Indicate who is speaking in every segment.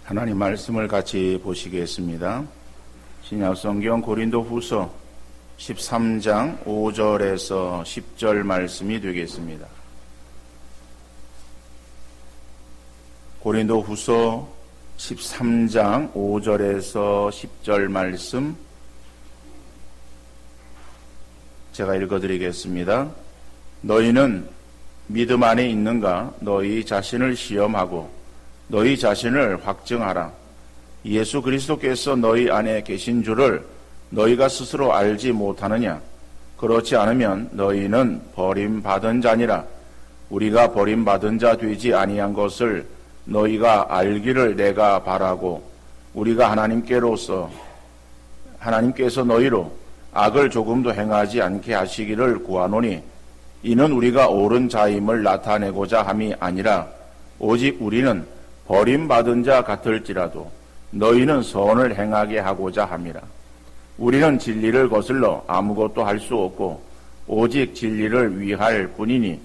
Speaker 1: 하나님 말씀을 같이 보시겠습니다. 신약성경 고린도후서 13장 5절에서 10절 말씀이 되겠습니다. 고린도후서 13장 5절에서 10절 말씀 제가 읽어드리겠습니다. 너희는 믿음 안에 있는가? 너희 자신을 시험하고 너희 자신을 확증하라. 예수 그리스도께서 너희 안에 계신 줄을 너희가 스스로 알지 못하느냐? 그렇지 않으면 너희는 버림받은 자니라. 우리가 버림받은 자 되지 아니한 것을 너희가 알기를 내가 바라고, 우리가 하나님께서 너희로 악을 조금도 행하지 않게 하시기를 구하노니, 이는 우리가 옳은 자임을 나타내고자 함이 아니라 오직 우리는 버림받은 자 같을지라도 너희는 선을 행하게 하고자 함이라. 우리는 진리를 거슬러 아무것도 할 수 없고 오직 진리를 위할 뿐이니,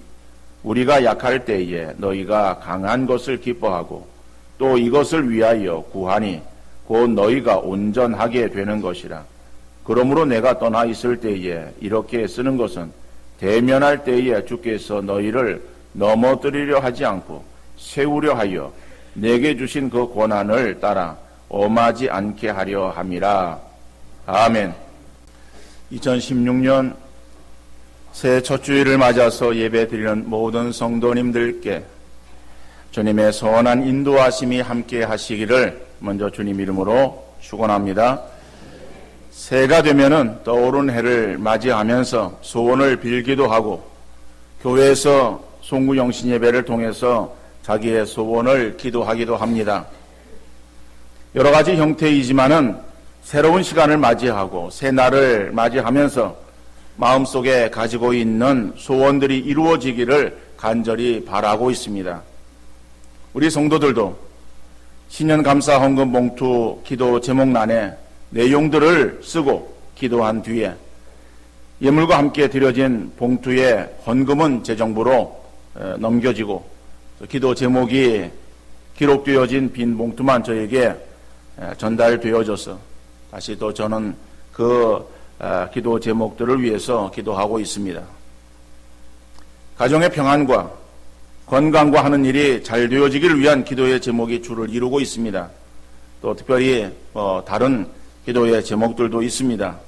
Speaker 1: 우리가 약할 때에 너희가 강한 것을 기뻐하고 또 이것을 위하여 구하니 곧 너희가 온전하게 되는 것이라. 그러므로 내가 떠나 있을 때에 이렇게 쓰는 것은 대면할 때에 주께서 너희를 넘어뜨리려 하지 않고 세우려 하여 내게 주신 그 권한을 따라 엄하지 않게 하려 함이라. 아멘. 2016년 새해 첫 주일을 맞아서 예배드리는 모든 성도님들께 주님의 선한 인도하심이 함께 하시기를 먼저 주님 이름으로 축원합니다. 새해가 되면은 떠오른 해를 맞이하면서 소원을 빌기도 하고, 교회에서 송구영신 예배를 통해서 자기의 소원을 기도하기도 합니다. 여러 가지 형태이지만은 새로운 시간을 맞이하고 새날을 맞이하면서 마음속에 가지고 있는 소원들이 이루어지기를 간절히 바라고 있습니다. 우리 성도들도 신년 감사 헌금 봉투 기도 제목란에 내용들을 쓰고 기도한 뒤에 예물과 함께 드려진 봉투에 헌금은 재정부로 넘겨지고, 기도 제목이 기록되어진 빈 봉투만 저에게 전달되어져서 다시 또 저는 그 기도 제목들을 위해서 기도하고 있습니다. 가정의 평안과 건강과 하는 일이 잘 되어지기를 위한 기도의 제목이 주를 이루고 있습니다. 또 특별히 다른 기도의 제목들도 있습니다.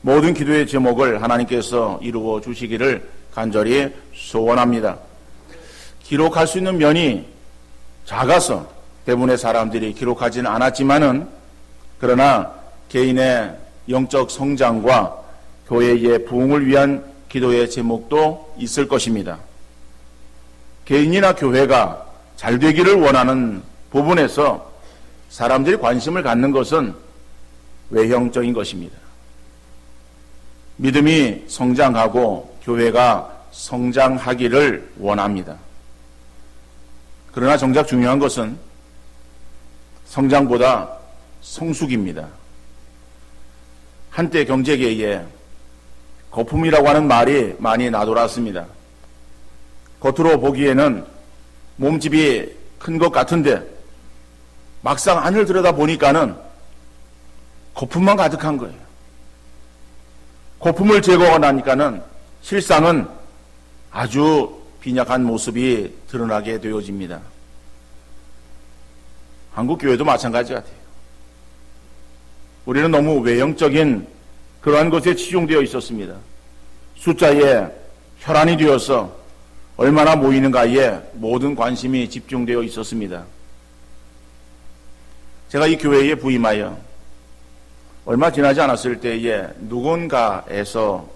Speaker 1: 모든 기도의 제목을 하나님께서 이루어 주시기를 간절히 소원합니다. 기록할 수 있는 면이 작아서 대부분의 사람들이 기록하지는 않았지만은, 그러나 개인의 영적 성장과 교회의 부흥을 위한 기도의 제목도 있을 것입니다. 개인이나 교회가 잘 되기를 원하는 부분에서 사람들이 관심을 갖는 것은 외형적인 것입니다. 믿음이 성장하고 교회가 성장하기를 원합니다. 그러나 정작 중요한 것은 성장보다 성숙입니다. 한때 경제계에 거품이라고 하는 말이 많이 나돌았습니다. 겉으로 보기에는 몸집이 큰 것 같은데 막상 안을 들여다보니까는 거품만 가득한 거예요. 거품을 제거하고 나니까는 실상은 아주 빈약한 모습이 드러나게 되어집니다. 한국 교회도 마찬가지 같아요. 우리는 너무 외형적인 그러한 것에 치중되어 있었습니다. 숫자에 혈안이 되어서 얼마나 모이는가에 모든 관심이 집중되어 있었습니다. 제가 이 교회에 부임하여 얼마 지나지 않았을 때에 누군가에게서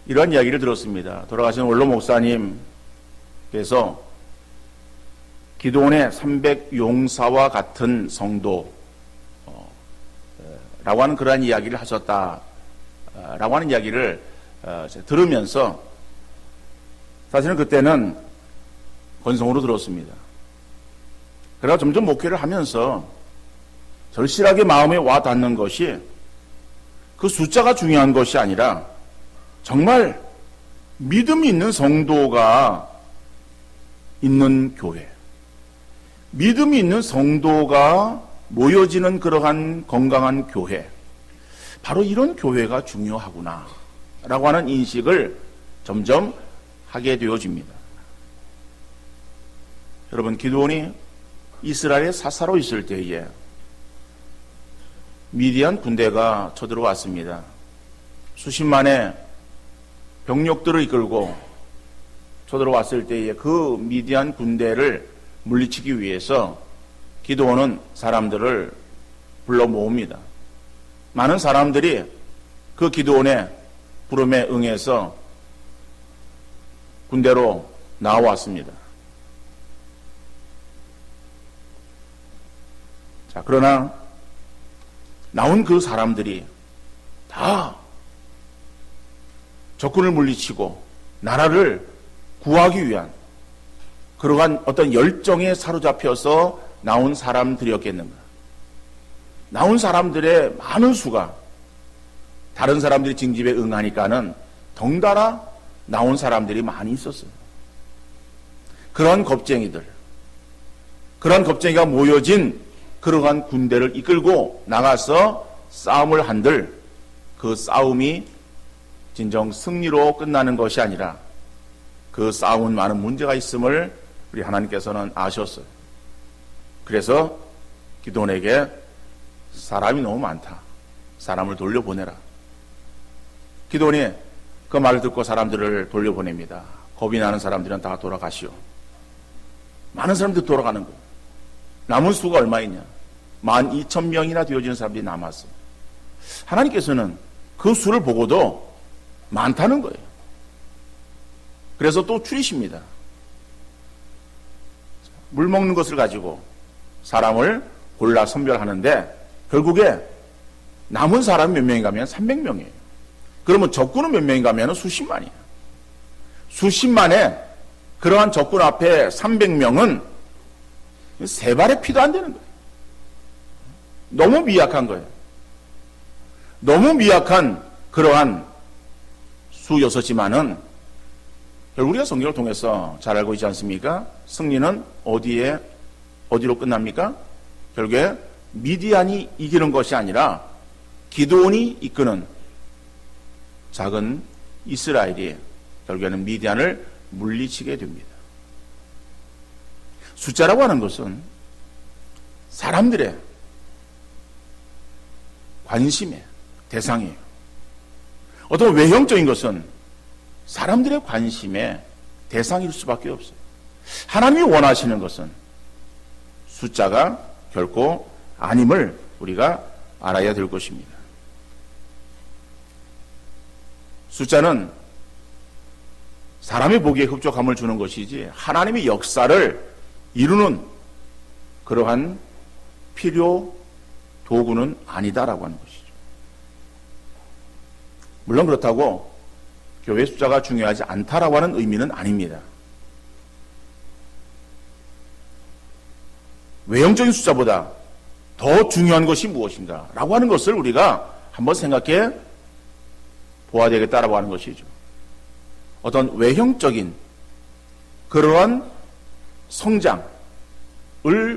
Speaker 1: 이런 이야기를 들었습니다. 돌아가신 원로 목사님께서 기도원의 300용사와 같은 성도라고 하는 그러한 이야기를 하셨다라고 하는 이야기를 들으면서 사실은 그때는 건성으로 들었습니다. 그러나 점점 목회를 하면서 절실하게 마음에 와 닿는 것이 그 숫자가 중요한 것이 아니라 정말 믿음이 있는 성도가 있는 교회, 믿음이 있는 성도가 모여지는 그러한 건강한 교회, 바로 이런 교회가 중요하구나 라고 하는 인식을 점점 하게 되어집니다. 여러분, 기드온이 이스라엘의 사사로 있을 때에 미디안 군대가 쳐들어왔습니다. 수십만의 병력들을 이끌고 쳐들어왔을 때에 그 미디안 군대를 물리치기 위해서 기드온은 사람들을 불러 모읍니다. 많은 사람들이 그 기드온의 부름에 응해서 군대로 나왔습니다. 자, 그러나 나온 그 사람들이 다 적군을 물리치고 나라를 구하기 위한 그러한 어떤 열정에 사로잡혀서 나온 사람들이었겠는가. 나온 사람들의 많은 수가 다른 사람들이 징집에 응하니까는 덩달아 나온 사람들이 많이 있었어요. 그런 겁쟁이가 모여진 그러한 군대를 이끌고 나가서 싸움을 한들 그 싸움이 진정 승리로 끝나는 것이 아니라 그 싸움은 많은 문제가 있음을 우리 하나님께서는 아셨어요. 그래서 기드온에게 사람이 너무 많다. 사람을 돌려보내라. 기드온이 그 말을 듣고 사람들을 돌려보냅니다. 겁이 나는 사람들은 다 돌아가시오. 많은 사람들이 돌아가는 거예요. 남은 수가 얼마 있냐? 12,000명이나 되어지는 사람들이 남았어요. 하나님께서는 그 수를 보고도 많다는 거예요. 그래서 또 줄이십니다. 물 먹는 것을 가지고 사람을 골라 선별하는데 결국에 남은 사람이 몇 명인가 하면 300명이에요. 그러면 적군은 몇 명인가 하면 수십만이에요. 수십만의 그러한 적군 앞에 300명은 세 발의 피도 안 되는 거예요. 너무 미약한 거예요. 너무 미약한 그러한 수였었지만은 결국 우리가 성경을 통해서 잘 알고 있지 않습니까? 승리는 어디로 끝납니까? 결국에 미디안이 이기는 것이 아니라 기드온이 이끄는 작은 이스라엘이 결국에는 미디안을 물리치게 됩니다. 숫자라고 하는 것은 사람들의 관심의 대상이에요. 어떤 외형적인 것은 사람들의 관심의 대상일 수밖에 없어요. 하나님이 원하시는 것은 숫자가 결코 아님을 우리가 알아야 될 것입니다. 숫자는 사람의 보기에 흡족함을 주는 것이지 하나님의 역사를 이루는 그러한 필요 도구는 아니다라고 하는 것이죠. 물론 그렇다고 교회 숫자가 중요하지 않다라고 하는 의미는 아닙니다. 외형적인 숫자보다 더 중요한 것이 무엇인가 라고 하는 것을 우리가 한번 생각해 보아야 되겠다라고 하는 것이죠. 어떤 외형적인 그러한 성장을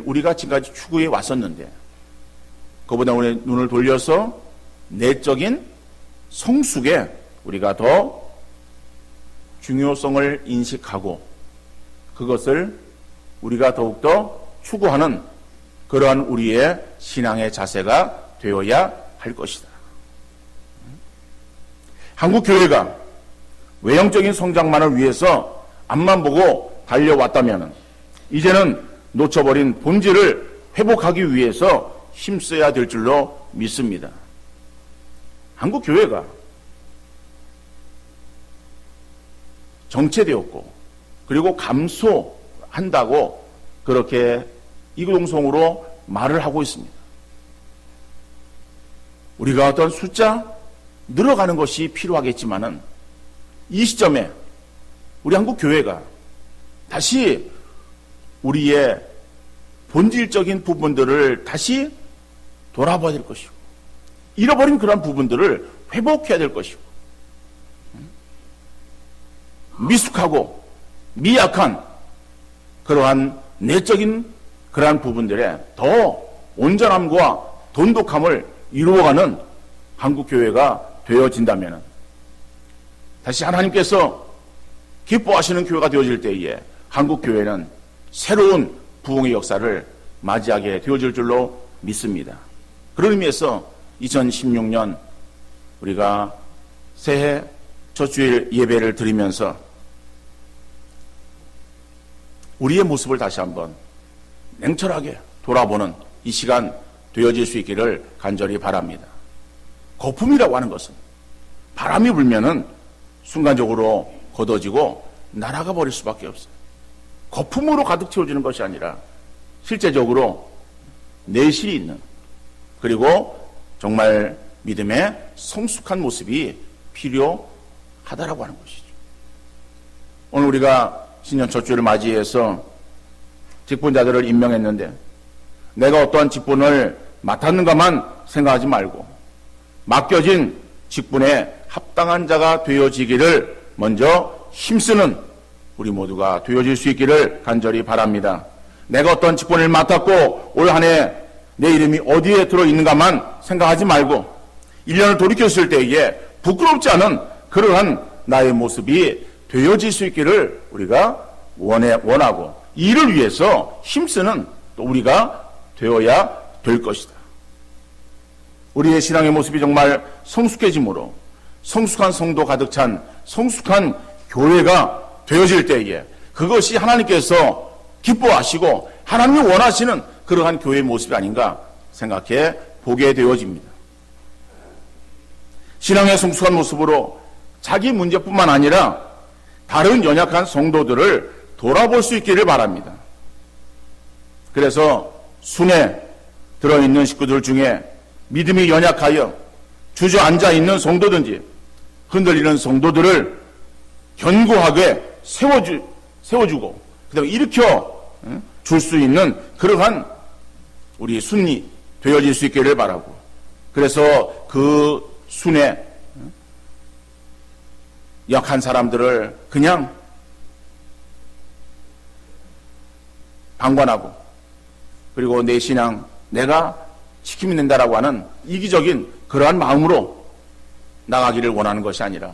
Speaker 1: 우리가 지금까지 추구해 왔었는데 그보다 우리 눈을 돌려서 내적인 성숙에 우리가 더 중요성을 인식하고 그것을 우리가 더욱더 추구하는 그러한 우리의 신앙의 자세가 되어야 할 것이다. 한국 교회가 외형적인 성장만을 위해서 앞만 보고 달려왔다면 이제는 놓쳐버린 본질을 회복하기 위해서 힘써야 될 줄로 믿습니다. 한국 교회가 정체되었고 그리고 감소한다고 그렇게 이구동성으로 말을 하고 있습니다. 우리가 어떤 숫자 늘어가는 것이 필요하겠지만은 이 시점에 우리 한국 교회가 다시 우리의 본질적인 부분들을 다시 돌아봐야 될 것이고 잃어버린 그런 부분들을 회복해야 될 것이고 미숙하고 미약한 그러한 내적인 그러한 부분들에 더 온전함과 돈독함을 이루어가는 한국교회가 되어진다면 다시 하나님께서 기뻐하시는 교회가 되어질 때에 한국교회는 새로운 부흥의 역사를 맞이하게 되어질 줄로 믿습니다. 그런 의미에서 2016년 우리가 새해 첫 주일 예배를 드리면서 우리의 모습을 다시 한번 냉철하게 돌아보는 이 시간 되어질 수 있기를 간절히 바랍니다. 거품이라고 하는 것은 바람이 불면은 순간적으로 걷어지고 날아가 버릴 수밖에 없어요. 거품으로 가득 채워지는 것이 아니라 실제적으로 내실이 있는, 그리고 정말 믿음의 성숙한 모습이 필요하다라고 하는 것이죠. 오늘 우리가 신년 첫 주를 맞이해서 직분자들을 임명했는데 내가 어떠한 직분을 맡았는가만 생각하지 말고 맡겨진 직분에 합당한 자가 되어지기를 먼저 힘쓰는 우리 모두가 되어질 수 있기를 간절히 바랍니다. 내가 어떤 직분을 맡았고 올 한 해 내 이름이 어디에 들어있는가만 생각하지 말고 1년을 돌이켰을 때에 부끄럽지 않은 그러한 나의 모습이 되어질 수 있기를 우리가 원하고 이를 위해서 힘쓰는 또 우리가 되어야 될 것이다. 우리의 신앙의 모습이 정말 성숙해짐으로 성숙한 성도 가득 찬 성숙한 교회가 되어질 때에 그것이 하나님께서 기뻐하시고 하나님이 원하시는 그러한 교회의 모습이 아닌가 생각해 보게 되어집니다. 신앙의 성숙한 모습으로 자기 문제뿐만 아니라 다른 연약한 성도들을 돌아볼 수 있기를 바랍니다. 그래서 순회 들어있는 식구들 중에 믿음이 연약하여 주저앉아 있는 성도든지 흔들리는 성도들을 견고하게 세워주고 그다음에 일으켜 줄 수 있는 그러한 우리 순이 되어질 수 있기를 바라고, 그래서 그 순에 약한 사람들을 그냥 방관하고 그리고 내 신앙 내가 지키면 된다라고 하는 이기적인 그러한 마음으로 나가기를 원하는 것이 아니라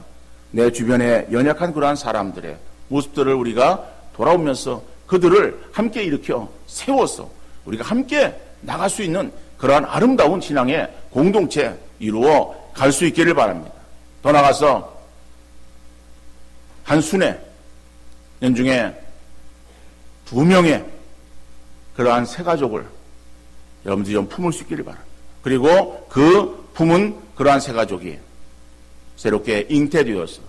Speaker 1: 내 주변에 연약한 그러한 사람들의 모습들을 우리가 돌아오면서 그들을 함께 일으켜 세워서 우리가 함께 나갈 수 있는 그러한 아름다운 신앙의 공동체 이루어 갈 수 있기를 바랍니다. 더 나아가서 한 순회 연중에 2명의 그러한 새 가족을 여러분들이 좀 품을 수 있기를 바랍니다. 그리고 그 품은 그러한 새 가족이 새롭게 잉태되어서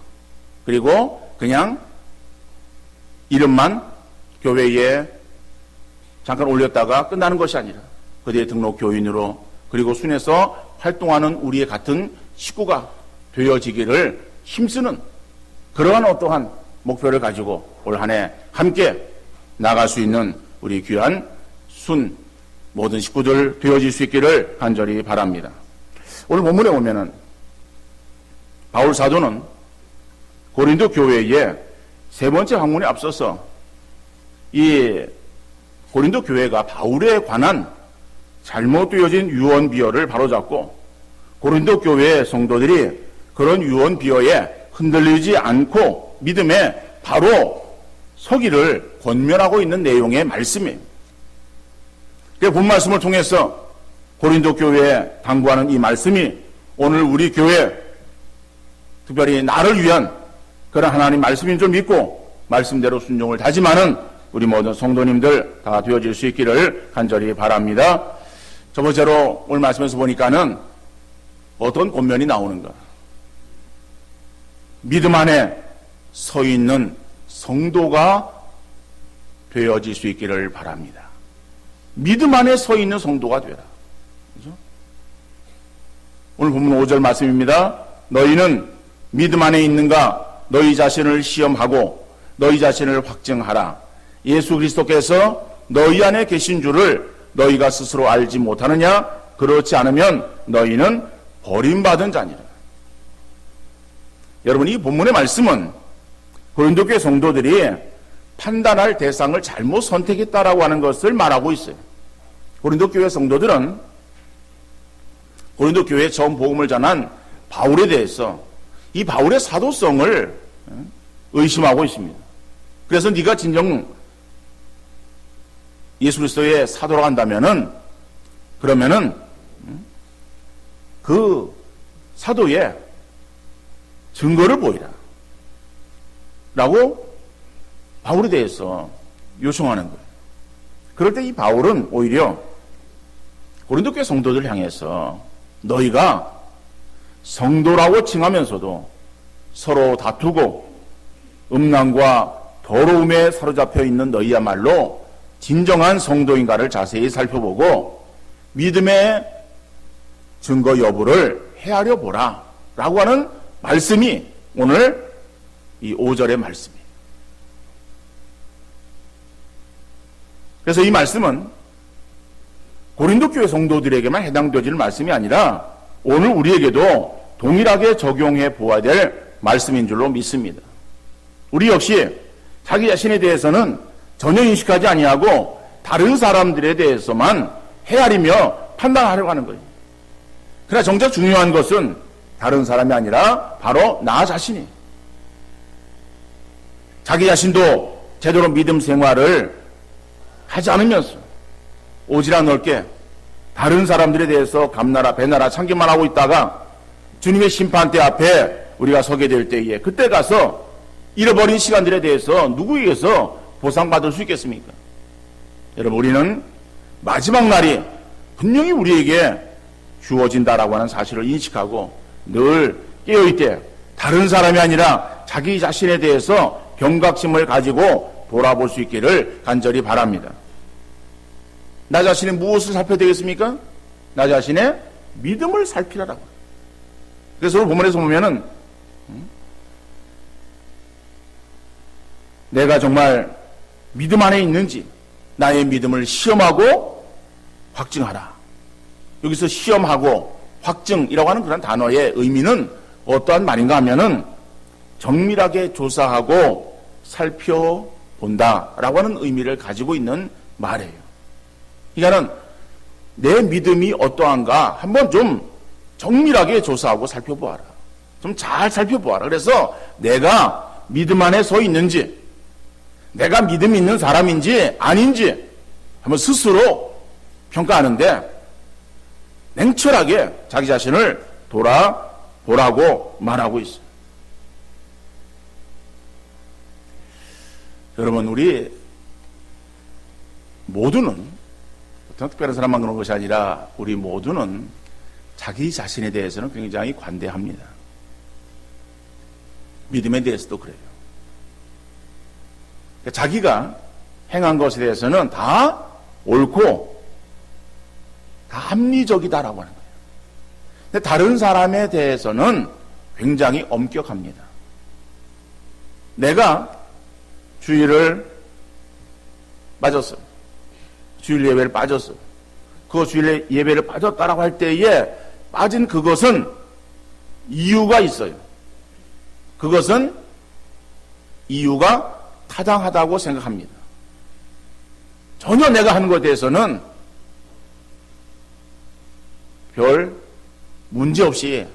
Speaker 1: 그리고 그냥 이름만 교회에 잠깐 올렸다가 끝나는 것이 아니라 그들의 등록 교인으로 그리고 순에서 활동하는 우리의 같은 식구가 되어지기를 힘쓰는 그러한 어떠한 목표를 가지고 올 한 해 함께 나갈 수 있는 우리 귀한 순 모든 식구들 되어질 수 있기를 간절히 바랍니다. 오늘 본문에 보면은 바울 사도는 고린도 교회의 세 번째 방문에 앞서서 이 고린도 교회가 바울에 관한 잘못되어진 유언비어를 바로잡고 고린도 교회의 성도들이 그런 유언비어에 흔들리지 않고 믿음에 바로 서기를 권면하고 있는 내용의 말씀이에요. 본 말씀을 통해서 고린도 교회에 당부하는 이 말씀이 오늘 우리 교회 특별히 나를 위한 그런 하나님 말씀인 줄 믿고 말씀대로 순종을 다짐하는 우리 모든 성도님들 다 되어질 수 있기를 간절히 바랍니다. 첫 번째로 오늘 말씀에서 보니까는 어떤 권면이 나오는가. 믿음 안에 서 있는 성도가 되어질 수 있기를 바랍니다. 믿음 안에 서 있는 성도가 되라. 그렇죠? 오늘 본문 5절 말씀입니다. 너희는 믿음 안에 있는가? 너희 자신을 시험하고 너희 자신을 확증하라. 예수 그리스도께서 너희 안에 계신 줄을 너희가 스스로 알지 못하느냐? 그렇지 않으면 너희는 버림받은 자니라. 여러분, 이 본문의 말씀은 고린도 교회 성도들이 판단할 대상을 잘못 선택했다라고 하는 것을 말하고 있어요. 고린도 교회 성도들은 고린도 교회에 처음 복음을 전한 바울에 대해서 이 바울의 사도성을 의심하고 있습니다. 그래서 네가 진정 예수 그리스도의 사도라고 한다면은 그러면은 그 사도의 증거를 보이라 라고 바울에 대해서 요청하는 거예요. 그럴 때 이 바울은 오히려 고린도 교회 성도들 향해서 너희가 성도라고 칭하면서도 서로 다투고 음란과 더러움에 사로잡혀 있는 너희야말로 진정한 성도인가를 자세히 살펴보고 믿음의 증거 여부를 헤아려 보라 라고 하는 말씀이 오늘 이 5절의 말씀이에요. 그래서 이 말씀은 고린도 교회 성도들에게만 해당되어지는 말씀이 아니라 오늘 우리에게도 동일하게 적용해 보아야 될 말씀인 줄로 믿습니다. 우리 역시 자기 자신에 대해서는 전혀 인식하지 아니하고 다른 사람들에 대해서만 헤아리며 판단하려고 하는 거예요. 그러나 정작 중요한 것은 다른 사람이 아니라 바로 나 자신이에요. 자기 자신도 제대로 믿음 생활을 하지 않으면서 오지랖 넓게 다른 사람들에 대해서 감나라 배나라 참기만 하고 있다가 주님의 심판대 앞에 우리가 서게 될 때에 그때 가서 잃어버린 시간들에 대해서 누구에게서 보상받을 수 있겠습니까? 여러분, 우리는 마지막 날이 분명히 우리에게 주어진다라고 하는 사실을 인식하고 늘 깨어있되 다른 사람이 아니라 자기 자신에 대해서 경각심을 가지고 돌아볼 수 있기를 간절히 바랍니다. 나 자신의 무엇을 살펴야 되겠습니까? 나 자신의 믿음을 살피라라고. 그래서 오늘 본문에서 보면은 내가 정말 믿음 안에 있는지 나의 믿음을 시험하고 확증하라. 여기서 시험하고 확증이라고 하는 그런 단어의 의미는 어떠한 말인가 하면은 정밀하게 조사하고 살펴본다라고 하는 의미를 가지고 있는 말이에요. 그러니까는 내 믿음이 어떠한가 한번 좀 정밀하게 조사하고 살펴보아라. 좀 잘 살펴보아라. 그래서 내가 믿음 안에 서 있는지 내가 믿음 있는 사람인지 아닌지 한번 스스로 평가하는데 냉철하게 자기 자신을 돌아보라고 말하고 있어요. 여러분, 우리 모두는 어떤 특별한 사람만 그런 것이 아니라 우리 모두는 자기 자신에 대해서는 굉장히 관대합니다. 믿음에 대해서도 그래요. 자기가 행한 것에 대해서는 다 옳고 다 합리적이다라고 하는 거예요. 근데 다른 사람에 대해서는 굉장히 엄격합니다. 내가 주일을 빠졌어요. 주일 예배를 빠졌어요. 그 주일 예배를 빠졌다라고 할 때에 빠진 그것은 이유가 있어요. 그것은 이유가 타당하다고 생각합니다. 전혀 내가 하는 것에 대해서는 별 문제 없이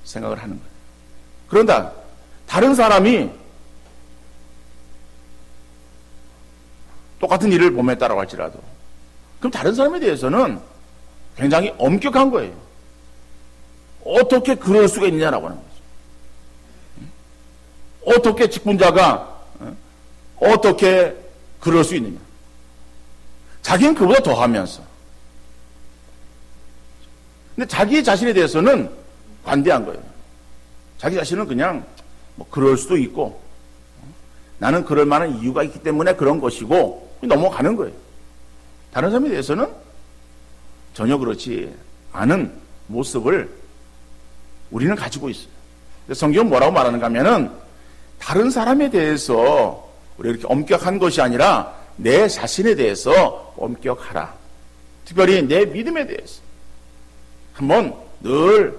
Speaker 1: 생각을 하는 거예요. 그런다 다른 사람이 똑같은 일을 범했다라고 할지라도 그럼 다른 사람에 대해서는 굉장히 엄격한 거예요. 어떻게 그럴 수가 있느냐라고 하는 거죠. 어떻게 직분자가 어떻게 그럴 수 있느냐. 자기는 그보다 더 하면서. 근데 자기 자신에 대해서는 관대한 거예요. 자기 자신은 그냥 뭐 그럴 수도 있고 나는 그럴 만한 이유가 있기 때문에 그런 것이고 넘어가는 거예요. 다른 사람에 대해서는 전혀 그렇지 않은 모습을 우리는 가지고 있어요. 성경은 뭐라고 말하는가 하면은 다른 사람에 대해서 우리가 이렇게 엄격한 것이 아니라 내 자신에 대해서 엄격하라. 특별히 내 믿음에 대해서 한번 늘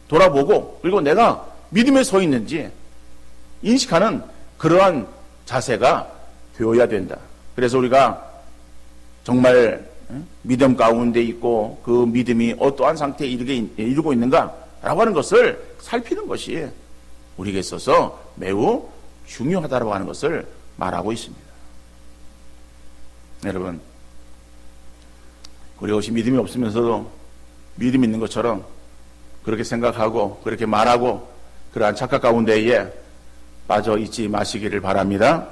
Speaker 1: 돌아보고 그리고 내가 믿음에 서 있는지 인식하는 그러한 자세가 되어야 된다. 그래서 우리가 정말 믿음 가운데 있고 그 믿음이 어떠한 상태에 이르고 있는가라고 하는 것을 살피는 것이 우리에게 있어서 매우 중요하다고 하는 것을 말하고 있습니다. 여러분, 우리 혹시 믿음이 없으면서도 믿음 있는 것처럼 그렇게 생각하고 그렇게 말하고 그러한 착각 가운데에 빠져 있지 마시기를 바랍니다.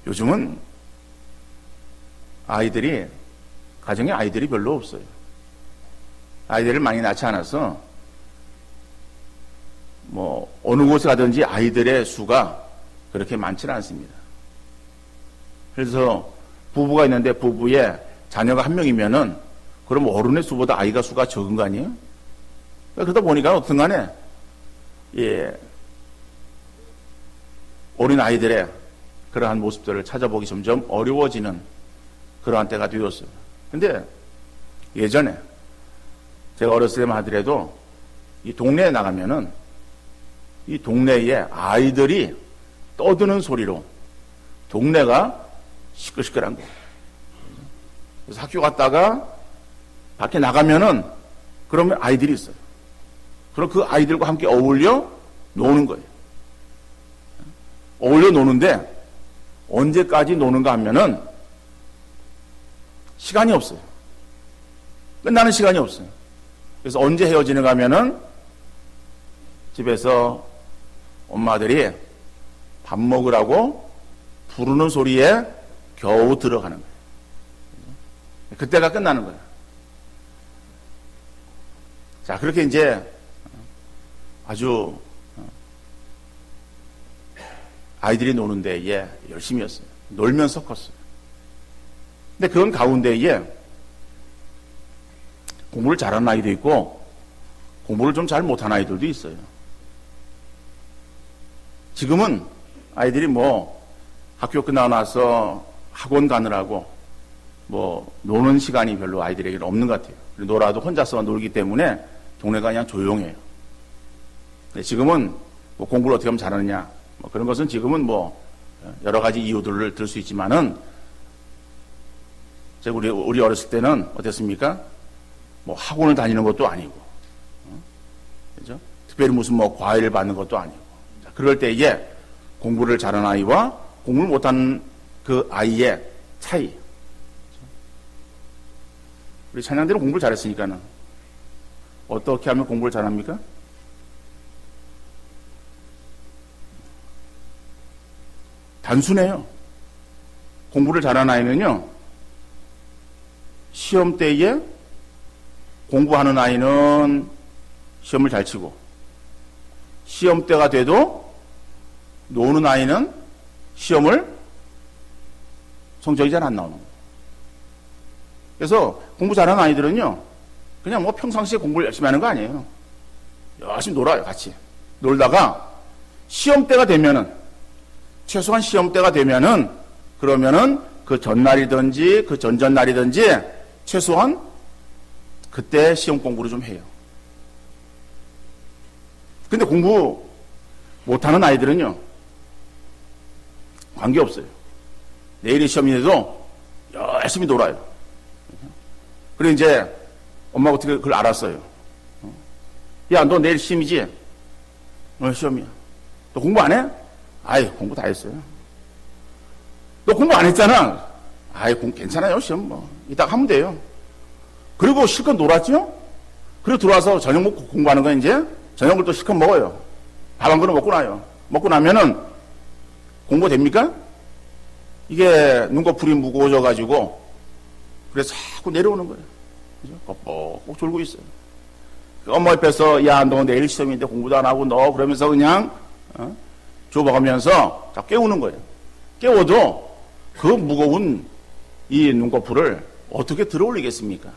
Speaker 1: 요즘은 가정에 아이들이 별로 없어요. 아이들을 많이 낳지 않아서 어느 곳에 가든지 아이들의 수가 그렇게 많지는 않습니다. 그래서 부부가 있는데 부부에 자녀가 한 명이면은 그럼 어른의 수보다 아이가 수가 적은 거 아니에요? 그러다 보니까 어떤 간에 어린 아이들의 그러한 모습들을 찾아보기 점점 어려워지는 그러한 때가 되었어요. 근데 예전에 제가 어렸을 때만 하더라도 이 동네에 나가면은 이 동네에 아이들이 떠드는 소리로 동네가 시끌시끌한 거예요. 그래서 학교 갔다가 밖에 나가면은 그러면 아이들이 있어요. 그럼 그 아이들과 함께 어울려 노는 거예요. 어울려 노는데 언제까지 노는가 하면은 시간이 없어요. 끝나는 시간이 없어요. 그래서 언제 헤어지는가 하면은 집에서 엄마들이 밥 먹으라고 부르는 소리에 겨우 들어가는 거예요. 그때가 끝나는 거예요. 자, 그렇게 이제 아주 아이들이 노는 데에 열심히 했어요. 놀면서 컸어요. 근데 그건 가운데에 공부를 잘하는 아이도 있고 공부를 좀 잘 못하는 아이들도 있어요. 지금은 아이들이 학교 끝나고 나서 학원 가느라고 노는 시간이 별로 아이들에게는 없는 것 같아요. 놀아도 혼자서 놀기 때문에 동네가 그냥 조용해요. 지금은 공부를 어떻게 하면 잘하느냐 그런 것은 지금은 여러 가지 이유들을 들 수 있지만은 우리 어렸을 때는 어땠습니까? 학원을 다니는 것도 아니고, 그죠? 특별히 무슨 과외를 받는 것도 아니고. 자, 그럴 때에 공부를 잘하는 아이와 공부를 못하는 그 아이의 차이. 우리 찬양대는 공부를 잘했으니까는 어떻게 하면 공부를 잘합니까? 단순해요. 공부를 잘하는 아이는요, 시험 때에 공부하는 아이는 시험을 잘 치고, 시험 때가 돼도 노는 아이는 성적이 잘 안 나오는 거예요. 그래서 공부 잘하는 아이들은요, 그냥 평상시에 공부를 열심히 하는 거 아니에요. 열심히 놀아요, 같이. 놀다가 시험 때가 되면은, 최소한 시험 때가 되면은, 그러면은 그 전날이든지 그 전전날이든지 최소한 그때 시험 공부를 좀 해요. 근데 공부 못하는 아이들은요, 관계없어요. 내일이 시험인데도 열심히 놀아요. 그리고 이제 엄마가 어떻게 그걸 알았어요. 야, 너 내일 시험이지? 시험이야. 너 공부 안 해? 아이, 공부 다 했어요. 너 공부 안 했잖아. 아이, 괜찮아요. 시험 이따가 하면 돼요. 그리고 실컷 놀았죠? 그리고 들어와서 저녁 먹고 공부하는 거 이제 저녁을 또 실컷 먹어요. 밥 한 그릇 먹고 나요. 먹고 나면은 공부 됩니까? 이게 눈꺼풀이 무거워져가지고 그래서 자꾸 내려오는 거예요. 그죠? 뻑뻑 졸고 있어요. 엄마 옆에서 야, 너 내일 시험인데 공부도 안 하고 너 그러면서 그냥 줘봐가면서 자꾸 깨우는 거예요. 깨워도 그 무거운 이 눈꺼풀을 어떻게 들어 올리겠습니까?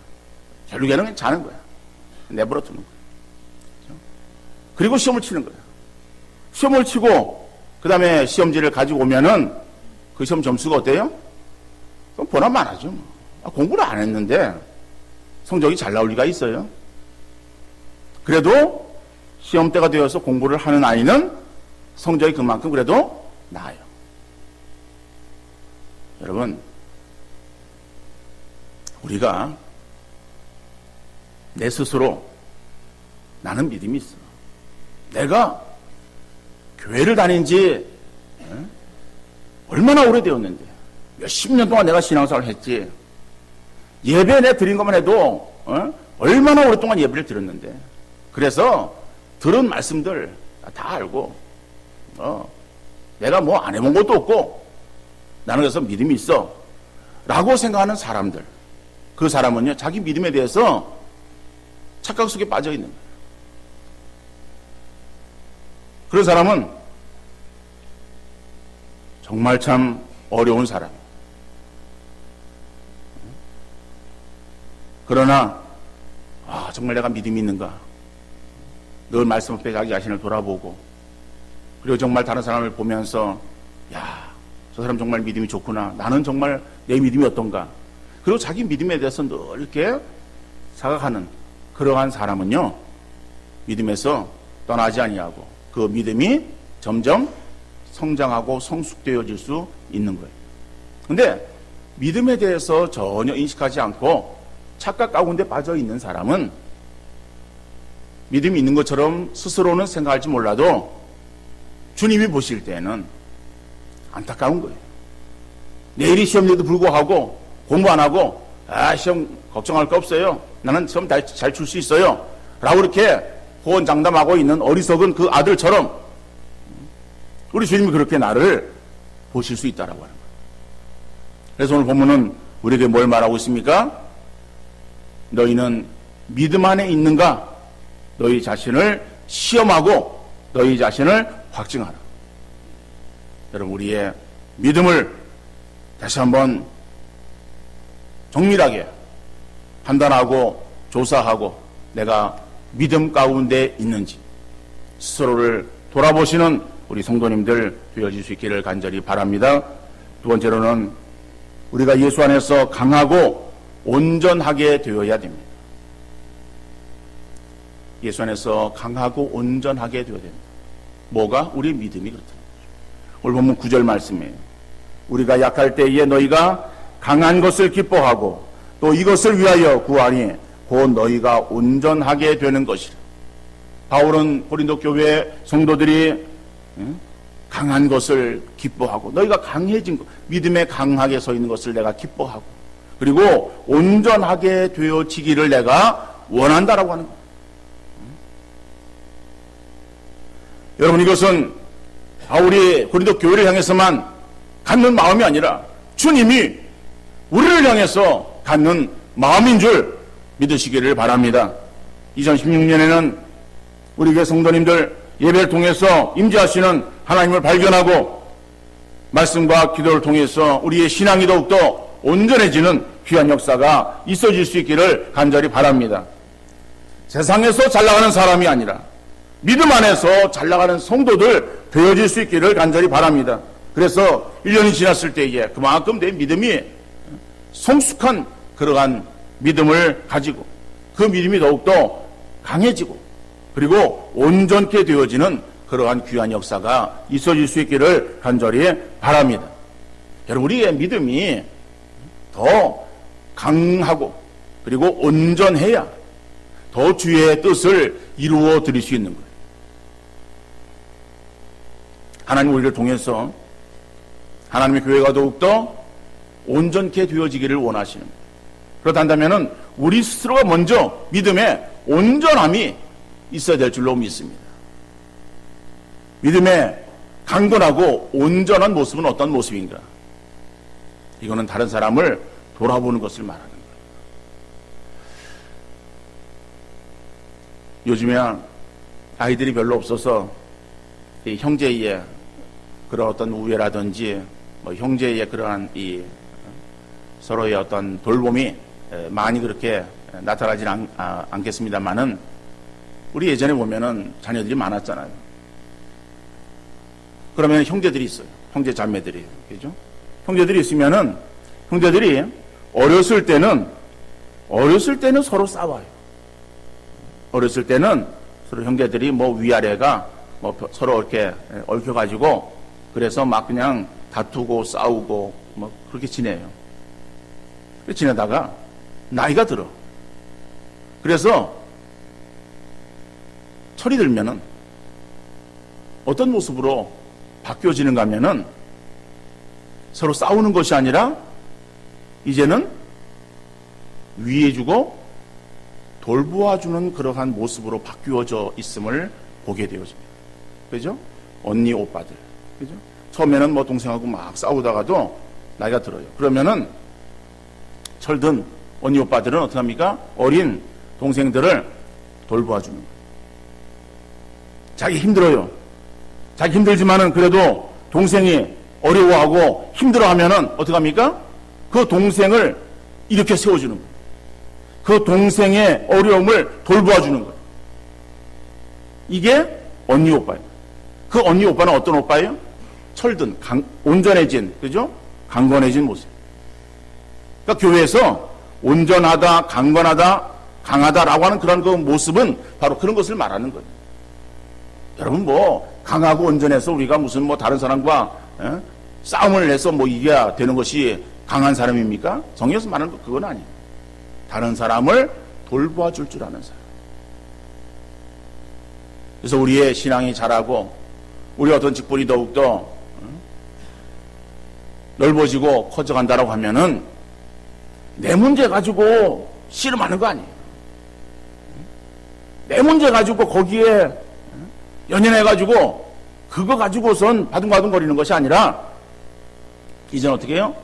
Speaker 1: 결국에는 그냥 자는 거야. 내버려 두는 거야. 그렇죠? 그리고 시험을 치는 거야. 시험을 치고 그 다음에 시험지를 가지고 오면은 그 시험 점수가 어때요? 그럼 보나만 하죠. 공부를 안 했는데 성적이 잘 나올 리가 있어요. 그래도 시험 때가 되어서 공부를 하는 아이는 성적이 그만큼 그래도 나아요. 여러분, 우리가 내 스스로 나는 믿음이 있어. 내가 교회를 다닌 지 얼마나 오래되었는데 몇십 년 동안 내가 신앙생활을 했지. 예배 내 드린 것만 해도 얼마나 오랫동안 예배를 드렸는데. 그래서 들은 말씀들 다 알고 내가 뭐 안 해본 것도 없고 나는 그래서 믿음이 있어 라고 생각하는 사람들, 그 사람은요 자기 믿음에 대해서 착각 속에 빠져 있는 거예요. 그런 사람은 정말 참 어려운 사람. 그러나 정말 내가 믿음이 있는가? 늘 말씀 앞에 자기 자신을 돌아보고, 그리고 정말 다른 사람을 보면서 야, 저 사람 정말 믿음이 좋구나. 나는 정말 내 믿음이 어떤가? 그리고 자기 믿음에 대해서 늘 이렇게 생각하는 그러한 사람은요, 믿음에서 떠나지 아니하고 그 믿음이 점점 성장하고 성숙되어질 수 있는 거예요. 근데 믿음에 대해서 전혀 인식하지 않고 착각 가운데 빠져 있는 사람은 믿음이 있는 것처럼 스스로는 생각할지 몰라도 주님이 보실 때는 안타까운 거예요. 내일이 시험에도 불구하고 공부 안 하고 시험 걱정할 거 없어요. 나는 시험 잘 출 수 있어요. 라고 이렇게 호언장담하고 있는 어리석은 그 아들처럼 우리 주님이 그렇게 나를 보실 수 있다라고 하는 거예요. 그래서 오늘 본문은 우리에게 뭘 말하고 있습니까? 너희는 믿음 안에 있는가? 너희 자신을 시험하고 너희 자신을 확증하라. 여러분, 우리의 믿음을 다시 한번 정밀하게 판단하고 조사하고 내가 믿음 가운데 있는지 스스로를 돌아보시는 우리 성도님들 되어질 수 있기를 간절히 바랍니다. 두 번째로는 우리가 예수 안에서 강하고 온전하게 되어야 됩니다. 예수 안에서 강하고 온전하게 되어야 됩니다. 뭐가? 우리 믿음이 그렇다. 오늘 본문 9절 말씀이에요. 우리가 약할 때에 너희가 강한 것을 기뻐하고 또 이것을 위하여 구하니 곧 너희가 온전하게 되는 것이라. 바울은 고린도 교회 성도들이 강한 것을 기뻐하고 너희가 강해진 것, 믿음에 강하게 서 있는 것을 내가 기뻐하고 그리고 온전하게 되어지기를 내가 원한다라고 하는 거예요. 여러분, 이것은 바울이 고린도 교회를 향해서만 갖는 마음이 아니라 주님이 우리를 향해서 갖는 마음인 줄 믿으시기를 바랍니다. 2016년에는 우리 교회 성도님들 예배를 통해서 임재하시는 하나님을 발견하고 말씀과 기도를 통해서 우리의 신앙이 더욱더 온전해지는 귀한 역사가 있어질 수 있기를 간절히 바랍니다. 세상에서 잘 나가는 사람이 아니라 믿음 안에서 잘 나가는 성도들 되어질 수 있기를 간절히 바랍니다. 그래서 1년이 지났을 때에 그만큼 내 믿음이 성숙한 그러한 믿음을 가지고 그 믿음이 더욱더 강해지고 그리고 온전케 되어지는 그러한 귀한 역사가 있어질 수 있기를 간절히 바랍니다. 여러분, 우리의 믿음이 더 강하고 그리고 온전해야 더 주의 뜻을 이루어 드릴 수 있는 거예요. 하나님 우리를 통해서 하나님의 교회가 더욱더 온전케 되어지기를 원하시는 거예요. 그렇다면 우리 스스로가 먼저 믿음의 온전함이 있어야 될 줄로 믿습니다. 믿음의 강건하고 온전한 모습은 어떤 모습인가? 이거는 다른 사람을 돌아보는 것을 말하는 거예요. 요즘에 아이들이 별로 없어서 이 형제의 그런 어떤 우애라든지 형제의 그러한 이 서로의 어떤 돌봄이 많이 그렇게 나타나지는 않겠습니다만은 우리 예전에 보면은 자녀들이 많았잖아요. 그러면 형제들이 있어요. 형제 자매들이. 그죠? 형제들이 있으면은 형제들이 어렸을 때는 서로 싸워요. 어렸을 때는 서로 형제들이 뭐 위아래가 뭐 서로 이렇게 얽혀가지고 그래서 막 그냥 다투고 싸우고 뭐 그렇게 지내요. 지내다가 나이가 들어. 그래서 철이 들면은 어떤 모습으로 바뀌어지는가 하면은 서로 싸우는 것이 아니라 이제는 위해주고 돌보아주는 그러한 모습으로 바뀌어져 있음을 보게 되어집니다. 그죠? 언니, 오빠들. 그죠? 처음에는 뭐 동생하고 막 싸우다가도 나이가 들어요. 그러면은 철든 언니, 오빠들은 어떻게 합니까? 어린 동생들을 돌보아주는 거예요. 자기 힘들어요. 자기 힘들지만은 그래도 동생이 어려워하고 힘들어하면은 어떻게 합니까? 그 동생을 이렇게 세워주는 거예요. 그 동생의 어려움을 돌보아주는 거예요. 이게 언니 오빠예요. 그 언니 오빠는 어떤 오빠예요? 철든, 온전해진, 그죠? 강건해진 모습. 그러니까 교회에서 온전하다, 강건하다, 강하다라고 하는 그런 그 모습은 바로 그런 것을 말하는 거예요. 여러분 뭐 강하고 온전해서 우리가 무슨 뭐 다른 사람과 싸움을 해서 뭐 이겨야 되는 것이 강한 사람입니까? 성경에서 말하는 거 그건 아니에요. 다른 사람을 돌보아 줄 줄 아는 사람. 그래서 우리의 신앙이 자라고 우리 어떤 직분이 더욱더 넓어지고 커져간다라고 하면은 내 문제 가지고 씨름하는 거 아니에요. 내 문제 가지고 거기에 연연해가지고 그거 가지고선 바둥바둥거리는 것이 아니라 이제는 어떻게 해요?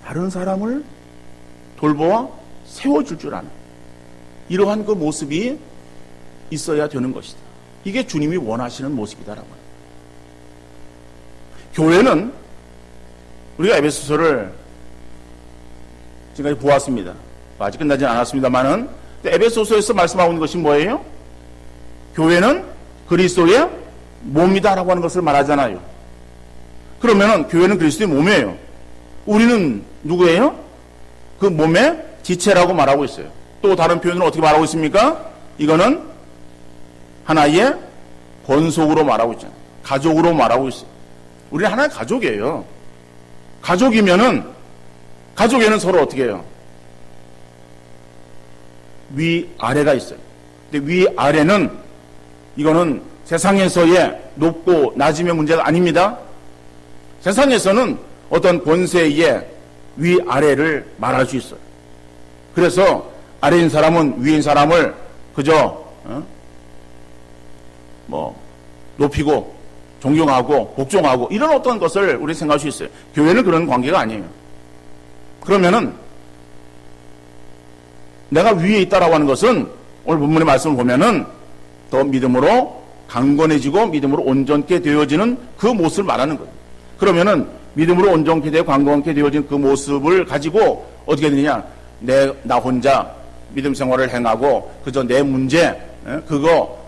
Speaker 1: 다른 사람을 돌보아 세워줄 줄 아는 이러한 그 모습이 있어야 되는 것이다. 이게 주님이 원하시는 모습이다라고 합니다. 교회는 우리가 에베소서를 지금까지 보았습니다. 아직 끝나지 않았습니다만은 에베소서에서 말씀하고 있는 것이 뭐예요? 교회는 그리스도의 몸이다라고 하는 것을 말하잖아요. 그러면은 교회는 그리스도의 몸이에요. 우리는 누구예요? 그 몸의 지체라고 말하고 있어요. 또 다른 표현으로 어떻게 말하고 있습니까? 이거는 하나의 권속으로 말하고 있잖아요. 가족으로 말하고 있어요. 우리는 하나의 가족이에요. 가족에는 서로 어떻게 해요? 위아래가 있어요. 근데 위아래는 이거는 세상에서의 높고 낮음의 문제가 아닙니다. 세상에서는 어떤 권세의 위아래를 말할 수 있어요. 그래서 아래인 사람은 위인 사람을 그저 높이고 존경하고 복종하고 이런 어떤 것을 우리 생각할 수 있어요. 교회는 그런 관계가 아니에요. 그러면은 내가 위에 있다라고 하는 것은 오늘 본문의 말씀을 보면은 더 믿음으로 강건해지고 믿음으로 온전케 되어지는 그 모습을 말하는 거예요. 그러면은 믿음으로 온전케 되어 강건케 되어진 그 모습을 가지고 어떻게 되느냐? 나 혼자 믿음 생활을 행하고 그저 내 문제 그거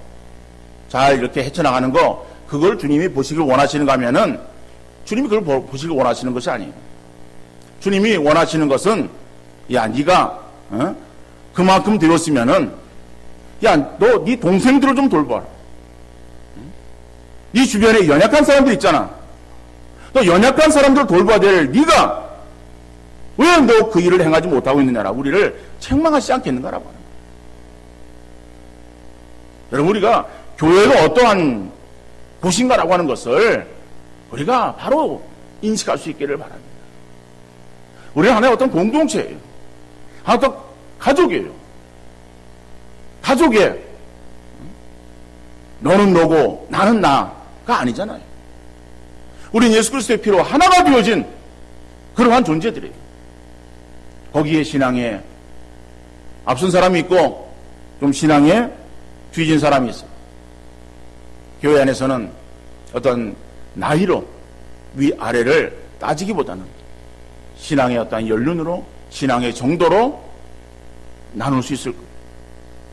Speaker 1: 잘 이렇게 헤쳐나가는 거 그걸 주님이 보시길 원하시는가 하면은 주님이 그걸 보시길 원하시는 것이 아니에요. 주님이 원하시는 것은 야 네가 그만큼 되었으면은 야 너 네 동생들을 좀 돌봐라. 네 주변에 연약한 사람들 있잖아. 너 연약한 사람들을 돌봐야 될 네가 왜 너 그 일을 행하지 못하고 있느냐라고 우리를 책망하시지 않겠는가라고 하는 거예요. 여러분 우리가 교회가 어떠한 곳인가라고 하는 것을 우리가 바로 인식할 수 있기를 바랍니다. 우리는 하나의 어떤 공동체예요. 하나의 가족이에요. 가족에 너는 너고 나는 나가 아니잖아요. 우리는 예수 그리스도의 피로 하나가 되어진 그러한 존재들이에요. 거기에 신앙에 앞선 사람이 있고 좀 신앙에 뒤진 사람이 있어요. 교회 안에서는 어떤 나이로 위아래를 따지기보다는 신앙의 어떤 연륜으로 신앙의 정도로 나눌 수 있을 거예요.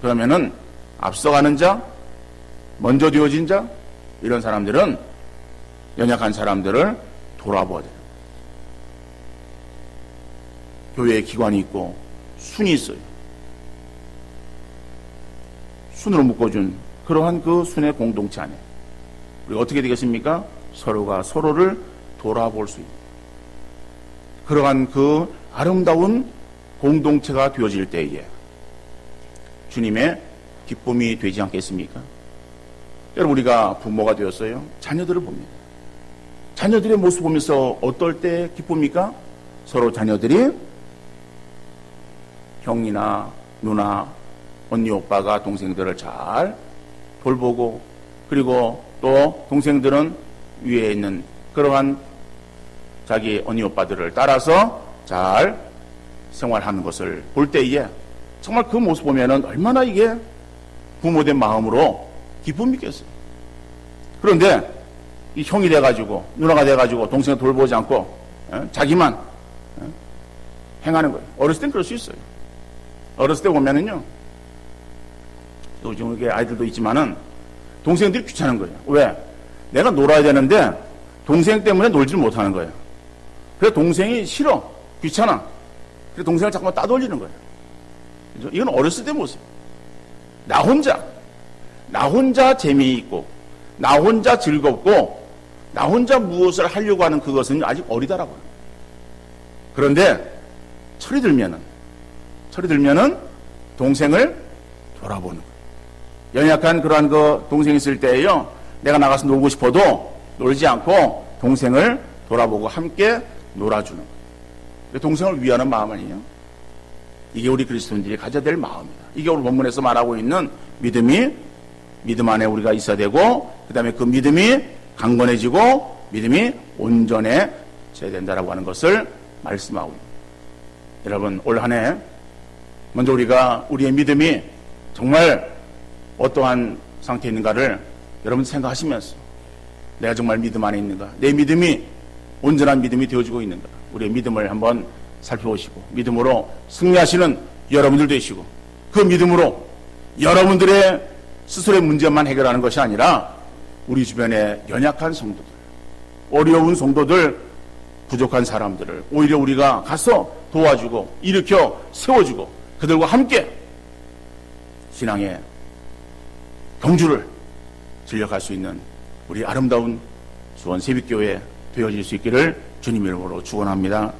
Speaker 1: 그러면은 앞서가는 자, 먼저 되어진 자 이런 사람들은 연약한 사람들을 돌아보아야 돼요. 교회에 기관이 있고 순이 있어요. 순으로 묶어준 그러한 그 순의 공동체 안에 우리가 어떻게 되겠습니까? 서로가 서로를 돌아볼 수 있는 그러한 그 아름다운 공동체가 되어질 때에 주님의 기쁨이 되지 않겠습니까? 여러분, 우리가 부모가 되었어요. 자녀들을 봅니다. 자녀들의 모습 보면서 어떨 때 기쁩니까? 서로 자녀들이 형이나 누나, 언니, 오빠가 동생들을 잘 돌보고, 그리고 또 동생들은 위에 있는 그러한 자기 언니, 오빠들을 따라서 잘 생활하는 것을 볼 때에 정말 그 모습 보면은 얼마나 이게 부모된 마음으로 기쁨이 있겠어요. 그런데 이 형이 돼가지고 누나가 돼가지고 동생을 돌보지 않고 자기만 행하는 거예요. 어렸을 땐 그럴 수 있어요. 어렸을 때 보면은요, 요즘 이게 아이들도 있지만은 동생들이 귀찮은 거예요. 왜? 내가 놀아야 되는데 동생 때문에 놀지를 못하는 거예요. 그래서 동생이 싫어, 귀찮아. 그래서 동생을 자꾸만 따돌리는 거예요. 그죠? 이건 어렸을 때 모습. 나 혼자 재미있고, 나 혼자 즐겁고, 나 혼자 무엇을 하려고 하는 그것은 아직 어리다라고요. 그런데 철이 들면은 동생을 돌아보는 거예요. 연약한 그러한 그 동생이 있을 때에요, 내가 나가서 놀고 싶어도 놀지 않고 동생을 돌아보고 함께 놀아주는 거예요. 동생을 위하는 마음 아니에요? 이게 우리 그리스도인들이 가져야 될 마음이다. 이게 오늘 본문에서 말하고 있는 믿음 안에 우리가 있어야 되고, 그 다음에 그 믿음이 강건해지고 믿음이 온전해져야 된다라고 하는 것을 말씀하고 있습니다. 여러분, 올 한 해 먼저 우리의 믿음이 정말 어떠한 상태에 있는가를 여러분 생각하시면서, 내가 정말 믿음 안에 있는가, 내 믿음이 온전한 믿음이 되어지고 있는가, 우리의 믿음을 한번 살펴보시고 믿음으로 승리하시는 여러분들 되시고, 그 믿음으로 여러분들의 스스로의 문제만 해결하는 것이 아니라 우리 주변의 연약한 성도들, 어려운 성도들, 부족한 사람들을 오히려 우리가 가서 도와주고 일으켜 세워주고 그들과 함께 신앙의 경주를 진력할 수 있는 우리 아름다운 수원 새벽교회 되어질 수 있기를 주님 이름으로 축원합니다.